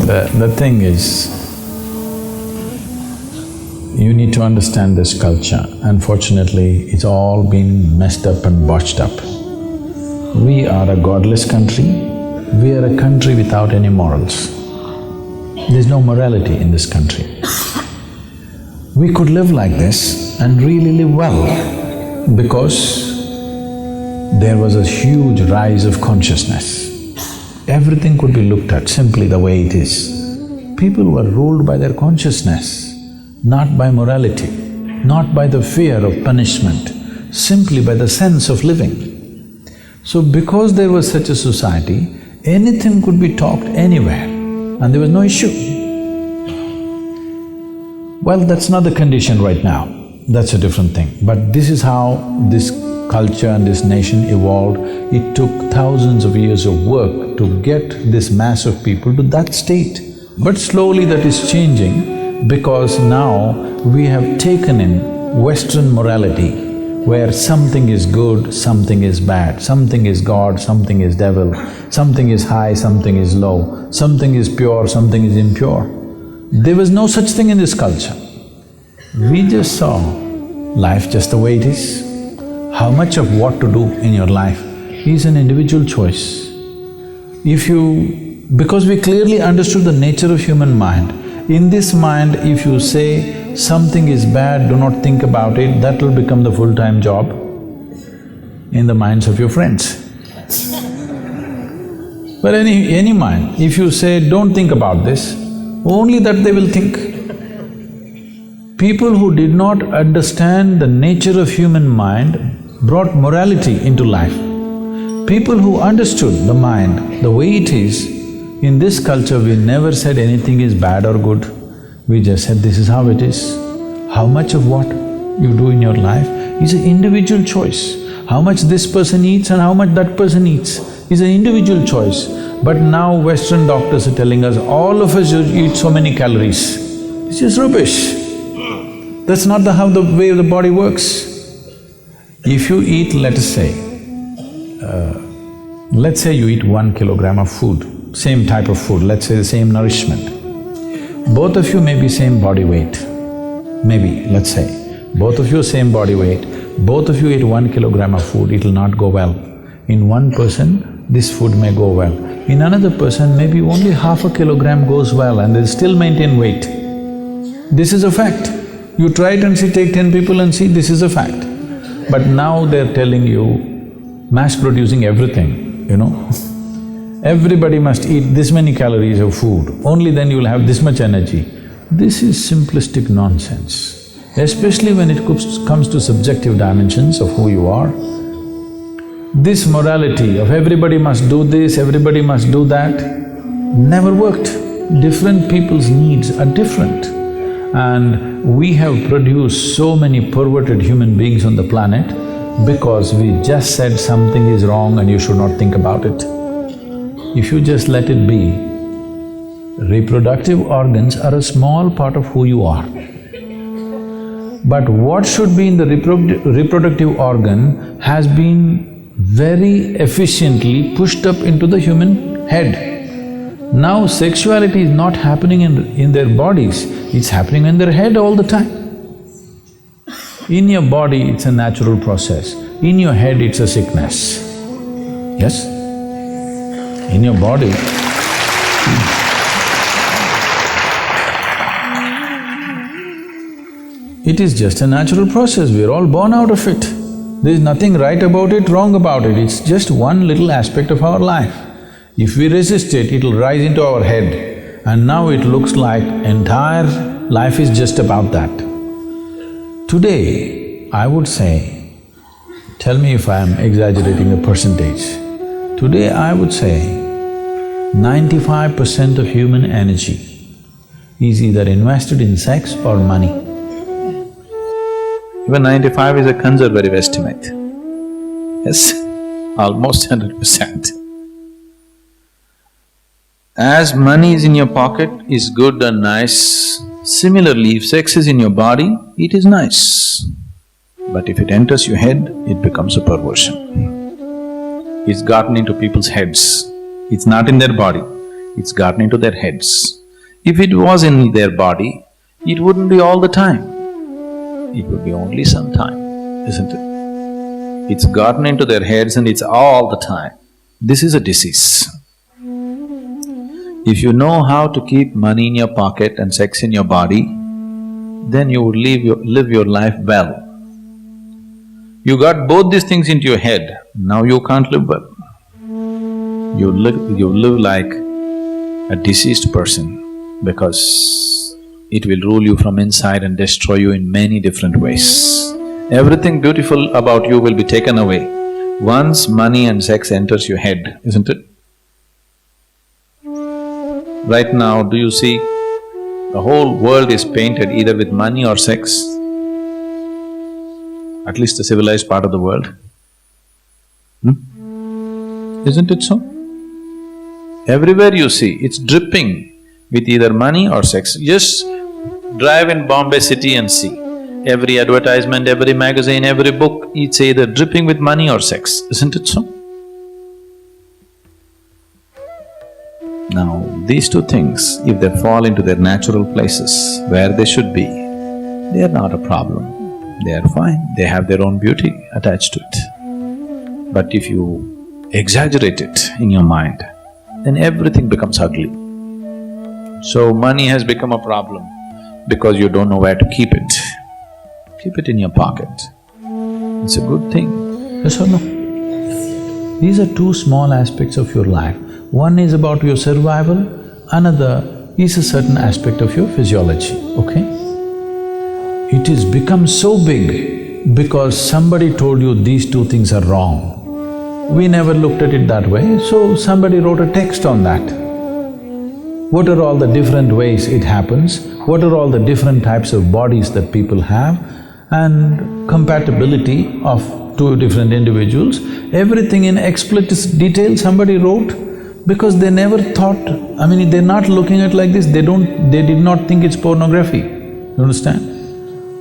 The thing is, you need to understand this culture. Unfortunately, it's all been messed up and botched up. We are a godless country, we are a country without any morals. There's no morality in this country. We could live like this and really live well because there was a huge rise of consciousness. Everything could be looked at simply the way it is. People were ruled by their consciousness, not by morality, not by the fear of punishment, simply by the sense of living. So because there was such a society, anything could be talked anywhere and there was no issue. Well, that's not the condition right now, that's a different thing. But this is how this culture and this nation evolved. It took thousands of years of work to get this mass of people to that state. But slowly that is changing because now we have taken in Western morality where something is good, something is bad, something is God, something is devil, something is high, something is low, something is pure, something is impure. There was no such thing in this culture. We just saw life just the way it is. How much of what to do in your life is an individual choice. Because we clearly understood the nature of human mind, in this mind if you say something is bad, do not think about it, that will become the full-time job in the minds of your friends. But any mind, if you say, don't think about this, only that they will think. People who did not understand the nature of human mind brought morality into life. People who understood the mind the way it is, in this culture we never said anything is bad or good. We just said this is how it is. How much of what you do in your life is an individual choice. How much this person eats and how much that person eats is an individual choice. But now Western doctors are telling us, all of us eat so many calories. It's just rubbish. That's not how the way the body works. If you eat, let's say you eat 1 kilogram of food, same type of food, let's say the same nourishment. Both of you may be same body weight, maybe, let's say. Both of you same body weight, both of you eat 1 kilogram of food, it'll not go well. In one person, this food may go well. In another person, maybe only half a kilogram goes well and they'll still maintain weight. This is a fact. You try it and see, take 10 people and see, this is a fact. But now they're telling you, mass-producing everything, you know. Everybody must eat this many calories of food, only then you'll have this much energy. This is simplistic nonsense, especially when it comes to subjective dimensions of who you are. This morality of everybody must do this, everybody must do that, never worked. Different people's needs are different. And we have produced so many perverted human beings on the planet because we just said something is wrong and you should not think about it. If you just let it be, reproductive organs are a small part of who you are. But what should be in the reproductive organ has been very efficiently pushed up into the human head. Now sexuality is not happening in their bodies, it's happening in their head all the time. In your body, it's a natural process. In your head, it's a sickness. Yes? In your body, it is just a natural process, we're all born out of it. There is nothing right about it, wrong about it, it's just one little aspect of our life. If we resist it, it'll rise into our head and now it looks like entire life is just about that. Today, I would say, tell me if I am exaggerating the percentage, today I would say 95% of human energy is either invested in sex or money. Even 95 is a conservative estimate. Yes, almost 100%. As money is in your pocket is good and nice, similarly if sex is in your body, it is nice. But if it enters your head, it becomes a perversion. It's gotten into people's heads. It's not in their body, it's gotten into their heads. If it was in their body, it wouldn't be all the time. It would be only some time, isn't it? It's gotten into their heads and it's all the time. This is a disease. If you know how to keep money in your pocket and sex in your body, then you would live your life well. You got both these things into your head, now you can't live well. You live like a diseased person because it will rule you from inside and destroy you in many different ways. Everything beautiful about you will be taken away once money and sex enters your head, isn't it? Right now, do you see the whole world is painted either with money or sex? At least the civilized part of the world. Isn't it so? Everywhere you see, it's dripping with either money or sex. Just drive in Bombay city and see. Every advertisement, every magazine, every book, it's either dripping with money or sex, isn't it so? Now, these two things, if they fall into their natural places where they should be, they are not a problem. They are fine, they have their own beauty attached to it. But if you exaggerate it in your mind, then everything becomes ugly. So money has become a problem because you don't know where to keep it. Keep it in your pocket. It's a good thing. Yes or no? These are two small aspects of your life. One is about your survival, another is a certain aspect of your physiology, okay? It has become so big because somebody told you these two things are wrong. We never looked at it that way, so somebody wrote a text on that. What are all the different ways it happens? What are all the different types of bodies that people have? And compatibility of two different individuals, everything in explicit detail somebody wrote because they never thought… they're not looking at it like this, they did not think it's pornography, you understand?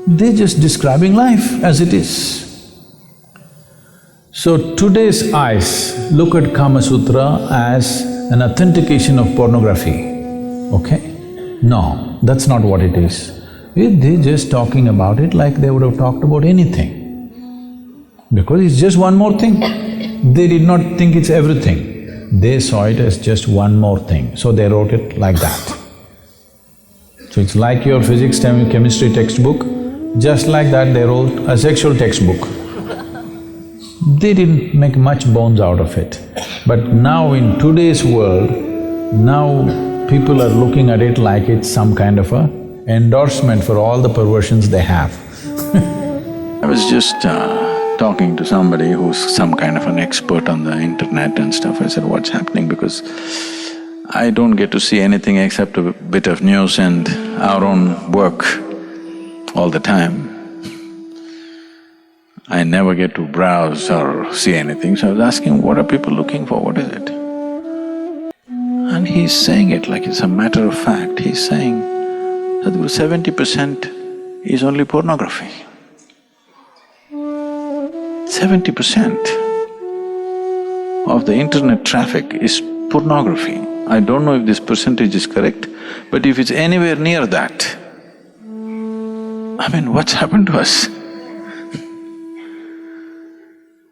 They're just describing life as it is. So today's eyes look at Kama Sutra as an authentication of pornography, okay? No, that's not what it is. They're just talking about it like they would have talked about anything. Because it's just one more thing. They did not think it's everything. They saw it as just one more thing, so they wrote it like that. So it's like your physics, chemistry textbook, just like that they wrote a sexual textbook. They didn't make much bones out of it. But now in today's world, now people are looking at it like it's some kind of a endorsement for all the perversions they have. I was just talking to somebody who's some kind of an expert on the internet and stuff. I said, what's happening? Because I don't get to see anything except a bit of news and our own work all the time. I never get to browse or see anything, so I was asking, what are people looking for, what is it? And he's saying it like it's a matter of fact. He's saying, Sadhguru, 70% is only pornography. 70% of the internet traffic is pornography. I don't know if this percentage is correct, but if it's anywhere near that, what's happened to us?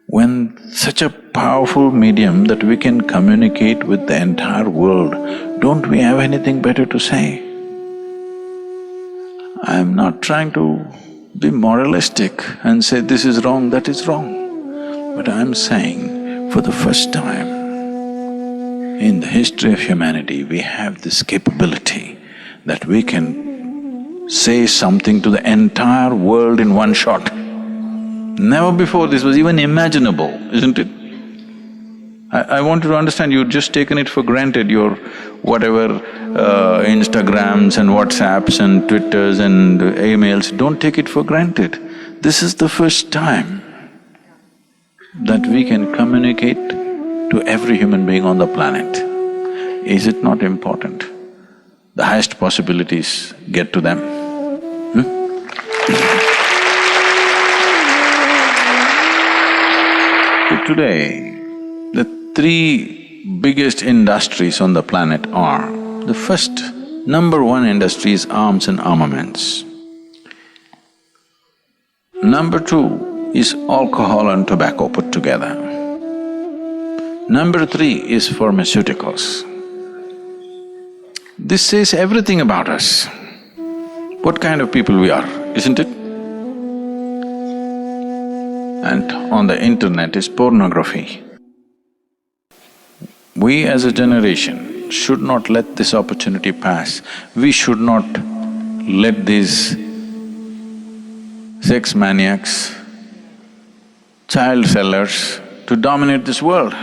When such a powerful medium that we can communicate with the entire world, don't we have anything better to say? I'm not trying to be moralistic and say this is wrong, that is wrong. But I'm saying, for the first time in the history of humanity, we have this capability that we can say something to the entire world in one shot. Never before this was even imaginable, isn't it? I want you to understand, you've just taken it for granted, your whatever Instagrams and WhatsApps and Twitters and emails, don't take it for granted. This is the first time that we can communicate to every human being on the planet. Is it not important? The highest possibilities get to them. Today, the three biggest industries on the planet are, the first Number one industry is arms and armaments. Number two is alcohol and tobacco put together. Number three is pharmaceuticals. This says everything about us, what kind of people we are, isn't it? And on the internet is pornography. We as a generation should not let this opportunity pass. We should not let these sex maniacs, child sellers to dominate this world.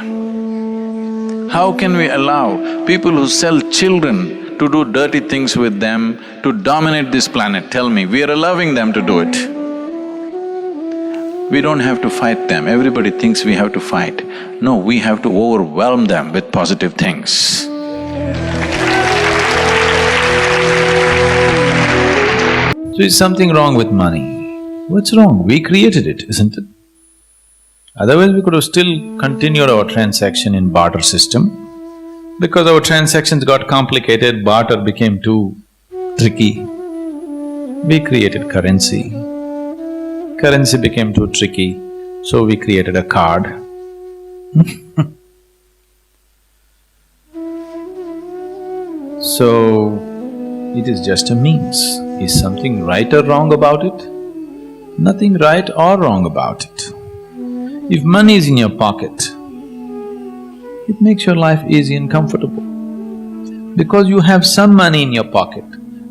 How can we allow people who sell children to do dirty things with them to dominate this planet? Tell me, we are allowing them to do it. We don't have to fight them, everybody thinks we have to fight. No, we have to overwhelm them with positive things. So is something wrong with money? What's wrong? We created it, isn't it? Otherwise we could have still continued our transaction in barter system. Because our transactions got complicated, barter became too tricky. We created currency. Currency became too tricky, so we created a card. So, it is just a means. Is something right or wrong about it? Nothing right or wrong about it. If money is in your pocket, it makes your life easy and comfortable. Because you have some money in your pocket,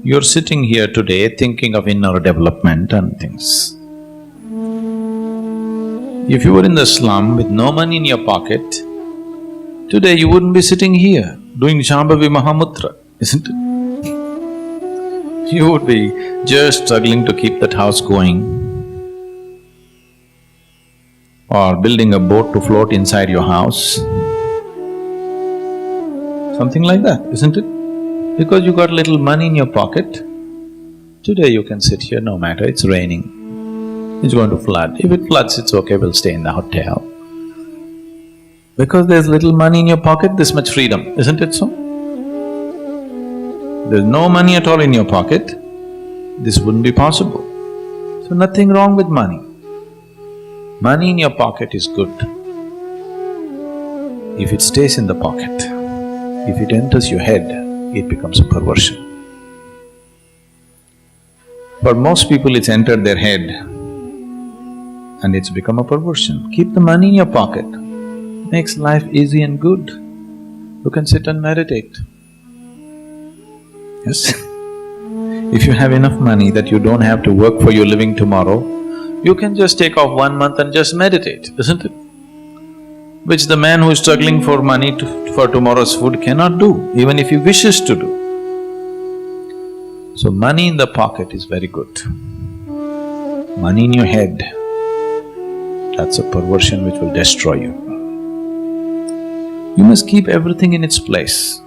you're sitting here today thinking of inner development and things. If you were in the slum with no money in your pocket, today you wouldn't be sitting here doing Shambhavi Mahamudra, isn't it? You would be just struggling to keep that house going, or building a boat to float inside your house. Something like that, isn't it? Because you got little money in your pocket, today you can sit here no matter it's raining. It's going to flood. If it floods, it's okay, we'll stay in the hotel. Because there's little money in your pocket, this much freedom, isn't it so? There's no money at all in your pocket, this wouldn't be possible. So nothing wrong with money. Money in your pocket is good. If it stays in the pocket, if it enters your head, it becomes a perversion. For most people, it's entered their head and it's become a perversion. Keep the money in your pocket, makes life easy and good. You can sit and meditate. Yes? If you have enough money that you don't have to work for your living tomorrow, you can just take off 1 month and just meditate, isn't it? Which the man who is struggling for money for tomorrow's food cannot do, even if he wishes to do. So money in the pocket is very good. Money in your head, that's a perversion which will destroy you. You must keep everything in its place.